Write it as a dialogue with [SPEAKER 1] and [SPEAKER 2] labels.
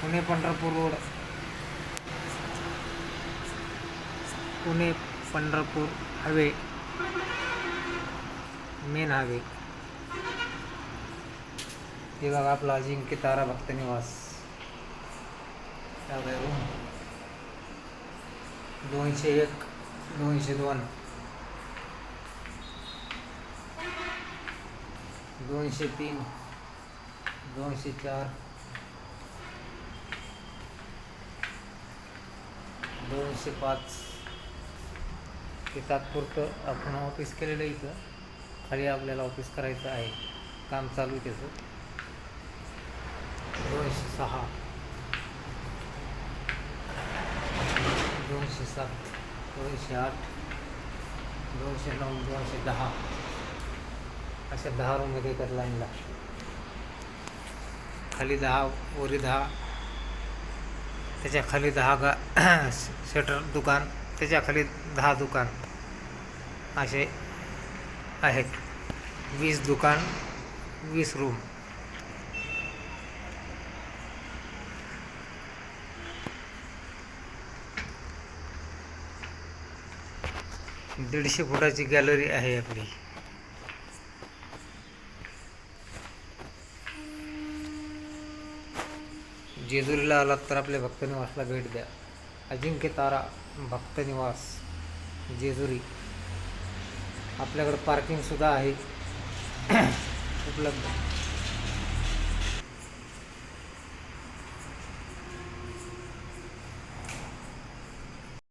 [SPEAKER 1] Pune Pandharpur road, Pune Pandharpur highway, main highway. हे बघा आपला अजिंक्य तारा भक्त निवास. 201, 202, 203, 204, 205. हे तात्पुरतं आपण ऑफिस केलेलं इथं. खाली आपल्याला ऑफिस करायचं आहे, काम चालू आहे त्याचं. 206, 207, 208, 209, 210 अशा 10 रूम मध्ये एकाच लाईनला. खाली 10, वरी 10, त्याच्या खाली 10 शटर दुकान, त्याच्या खाली 10 दुकान असे आहेत. 20 दुकान, 20 रूम. दीडशे फुटाची गॅलरी आहे आपली. जेजुरीला आलात तर आपल्या भक्तनिवासला भेट द्या. अजिंक्य तारा भक्तनिवास, जेजुरी. आपल्याकडे पार्किंगसुद्धा आहे उपलब्ध.